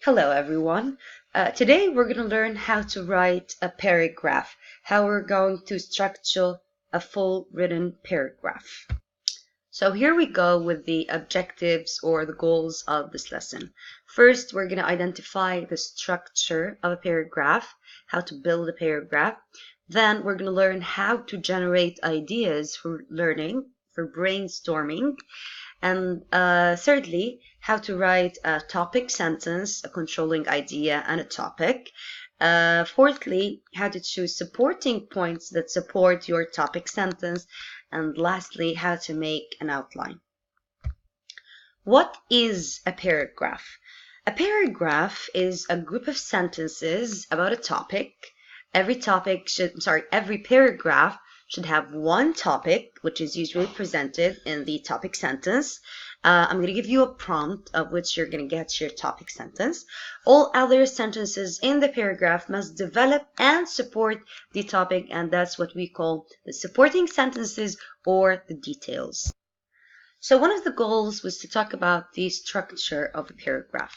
Hello everyone. Today we're going to learn how to write a paragraph, how we're going to structure a full written paragraph. So here we go with the objectives or the goals of this lesson. First, we're going to identify the structure of a paragraph, how to build a paragraph. Then we're going to learn how to generate ideas for learning, for brainstorming. And thirdly, how to write a topic sentence, a controlling idea, and a topic. Fourthly, how to choose supporting points that support your topic sentence. And lastly, how to make an outline. What is a paragraph? A paragraph is a group of sentences about a topic. Every paragraph should have one topic, which is usually presented in the topic sentence. I'm going to give you a prompt of which you're going to get your topic sentence. All other sentences in the paragraph must develop and support the topic, and that's what we call the supporting sentences or the details. So one of the goals was to talk about the structure of a paragraph.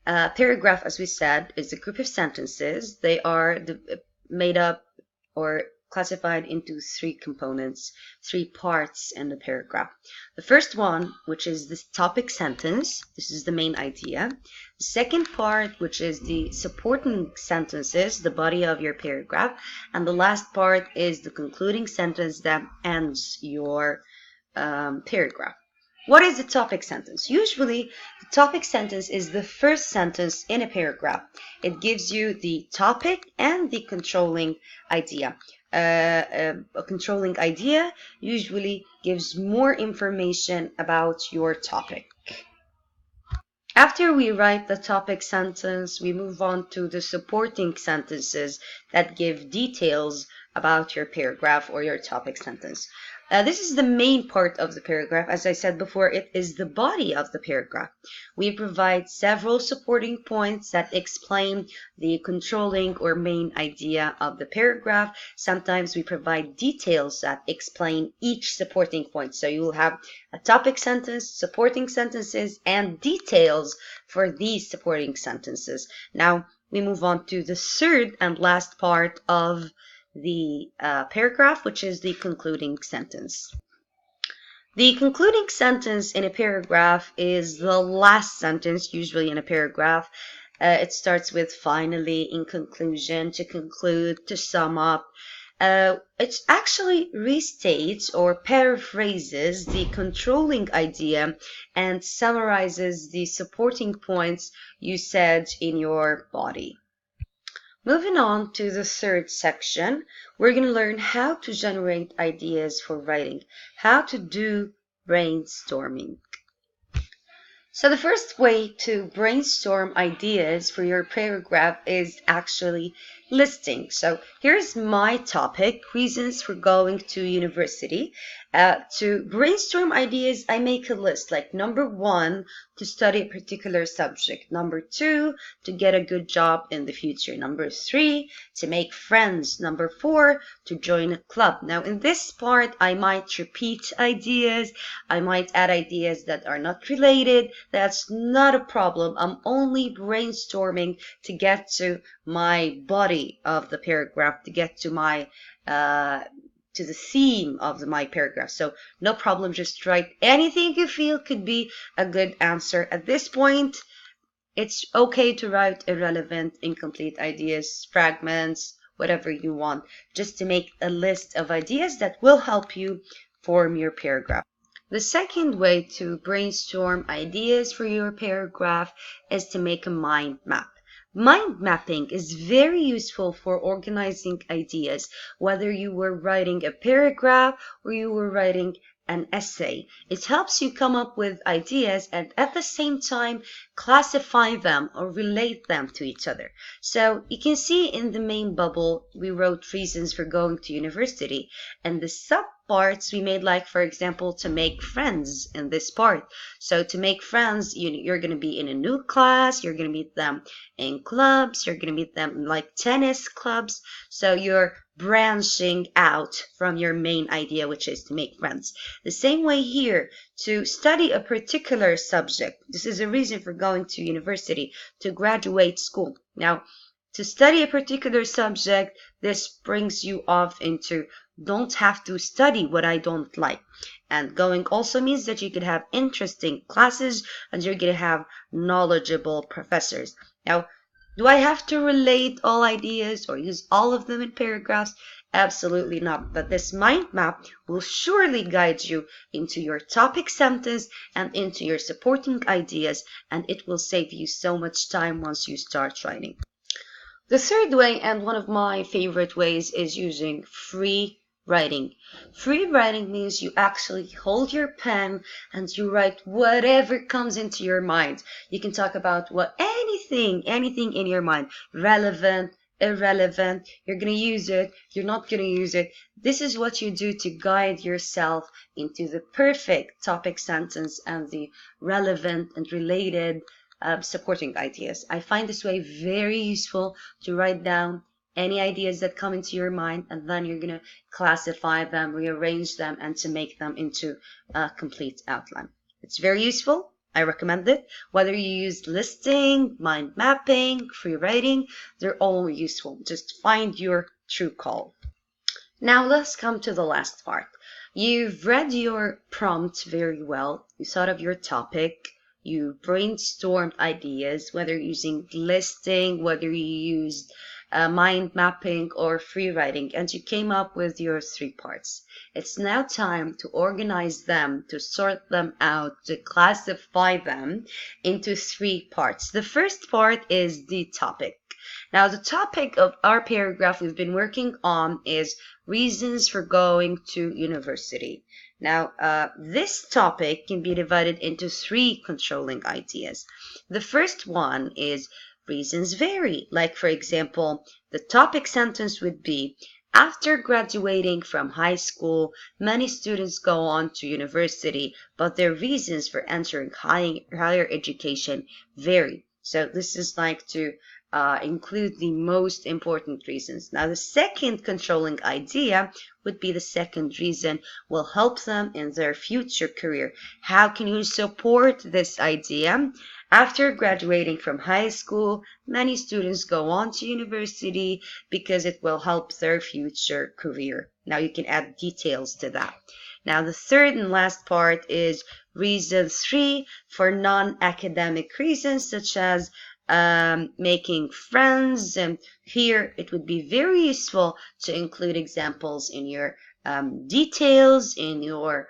A paragraph, as we said, is a group of sentences. They are made up or classified into three components, three parts in the paragraph. The first one, which is the topic sentence, this is the main idea. The second part, which is the supporting sentences, the body of your paragraph. And the last part is the concluding sentence that ends your paragraph. What is the topic sentence? Usually, the topic sentence is the first sentence in a paragraph. It gives you the topic and the controlling idea. A controlling idea usually gives more information about your topic. After we write the topic sentence, we move on to the supporting sentences that give details about your paragraph or your topic sentence. This is the main part of the paragraph. As I said before, it is the body of the paragraph. We provide several supporting points that explain the controlling or main idea of the paragraph. Sometimes we provide details that explain each supporting point. So you will have a topic sentence, supporting sentences, and details for these supporting sentences. Now we move on to the third and last part of the paragraph, which is the concluding sentence. The concluding sentence in a paragraph is the last sentence, usually in a paragraph. It starts with finally, in conclusion, to conclude, to sum up. It actually restates or paraphrases the controlling idea and summarizes the supporting points you said in your body. Moving on to the third section, we're going to learn how to generate ideas for writing, how to do brainstorming. So the first way to brainstorm ideas for your paragraph is actually listing. So here's my topic, reasons for going to university. To brainstorm ideas, I make a list, like number 1, to study a particular subject. Number 2, to get a good job in the future. Number 3, to make friends. Number 4, to join a club. Now in this part, I might repeat ideas. I might add ideas that are not related. That's not a problem. I'm only brainstorming to get to my body of the paragraph, to get to my to the theme of my paragraph. So no problem, just write anything you feel could be a good answer. At this point, it's okay to write irrelevant, incomplete ideas, fragments, whatever you want, just to make a list of ideas that will help you form your paragraph. The second way to brainstorm ideas for your paragraph is to make a mind map. Mind mapping is very useful for organizing ideas, whether you were writing a paragraph or you were writing an essay. It helps you come up with ideas and at the same time classify them or relate them to each other. So you can see in the main bubble, we wrote reasons for going to university, and the sub parts we made, like for example, to make friends in this part. So to make friends, you're going to be in a new class, you're going to meet them in clubs, you're going to meet them in like tennis clubs. So you're branching out from your main idea, which is to make friends. The same way here, to study a particular subject. This is a reason for going to university, to graduate school. Now, to study a particular subject, this brings you off into don't have to study what I don't like. And going also means that you could have interesting classes and you're going to have knowledgeable professors. Now, do I have to relate all ideas or use all of them in paragraphs? Absolutely not. But this mind map will surely guide you into your topic sentence and into your supporting ideas, and it will save you so much time once you start writing. The third way, and one of my favorite ways, is using free writing. Free writing means you actually hold your pen and you write whatever comes into your mind. You can talk about anything in your mind, relevant, irrelevant. You're going to use it, you're not going to use it. This is what you do to guide yourself into the perfect topic sentence and the relevant and related supporting ideas. I find this way very useful to write down any ideas that come into your mind, and then you're going to classify them, rearrange them, and to make them into a complete outline. It's very useful. I recommend it. Whether you use listing, mind mapping, free writing, they're all useful. Just find your true call. Now let's come to the last part. You've read your prompt very well. You thought of your topic. You brainstormed ideas, whether using listing, whether you used mind mapping or free writing, and you came up with your 3 parts. It's now time to organize them, to sort them out, to classify them into 3 parts. The first part is the topic. Now, the topic of our paragraph we've been working on is reasons for going to university. Now, this topic can be divided into 3 controlling ideas. The first one is reasons vary. Like, for example, the topic sentence would be, after graduating from high school, many students go on to university, but their reasons for entering higher education vary. So this is like to include the most important reasons. Now, the second controlling idea would be the second reason will help them in their future career. How can you support this idea? After graduating from high school, many students go on to university because it will help their future career. Now, you can add details to that. Now, the third and last part is reason 3 for non-academic reasons, such as making friends. And here it would be very useful to include examples in your details, in your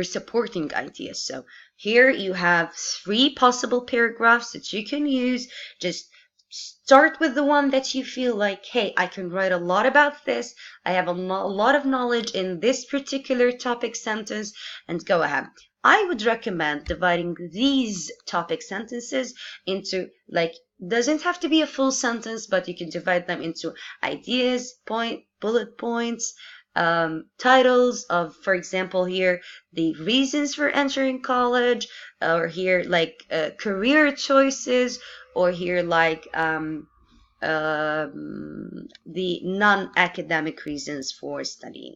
supporting ideas. So here you have 3 possible paragraphs that you can use. Just start with the one that you feel like, hey, I can write a lot about this. I have a lot of knowledge in this particular topic sentence, and go ahead. I would recommend dividing these topic sentences into, like, doesn't have to be a full sentence, but you can divide them into ideas, bullet points, titles of, for example, here, the reasons for entering college, or here, like, career choices, or here, like, the non-academic reasons for studying.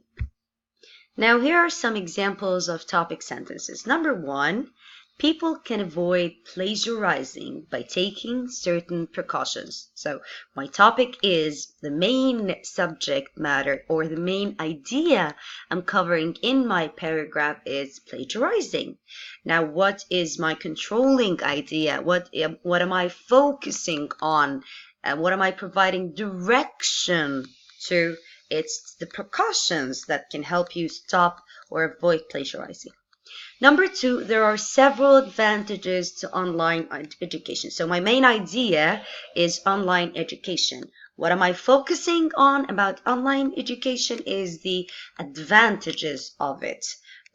Now, here are some examples of topic sentences. Number 1, people can avoid plagiarizing by taking certain precautions. So my topic is the main subject matter, or the main idea I'm covering in my paragraph is plagiarizing. Now, what is my controlling idea? What am I focusing on? What am I providing direction to? It's the precautions that can help you stop or avoid plagiarizing. Number 2, there are several advantages to online education. So my main idea is online education. What am I focusing on about online education is the advantages of it.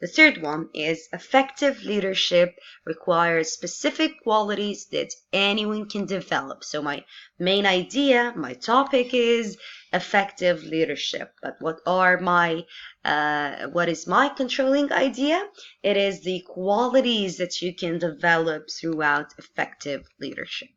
The third one is effective leadership requires specific qualities that anyone can develop. So my main idea, my topic is effective leadership. But what is my controlling idea? It is the qualities that you can develop throughout effective leadership.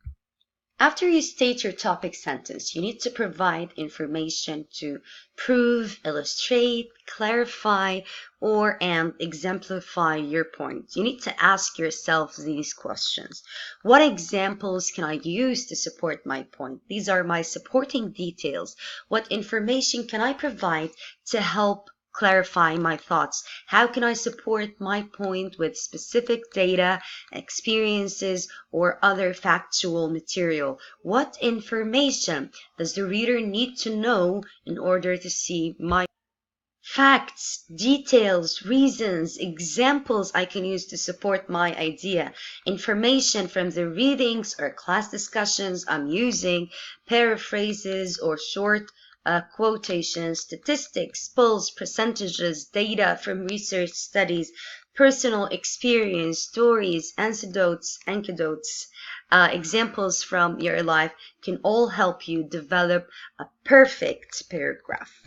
After you state your topic sentence, you need to provide information to prove, illustrate, clarify, and exemplify your point. You need to ask yourself these questions. What examples can I use to support my point? These are my supporting details. What information can I provide to help clarify my thoughts? How can I support my point with specific data, experiences, or other factual material? What information does the reader need to know in order to see my facts, details, reasons, examples I can use to support my idea, information from the readings or class discussions I'm using, paraphrases or short quotations, statistics, polls, percentages, data from research studies, personal experience, stories, anecdotes, examples from your life can all help you develop a perfect paragraph.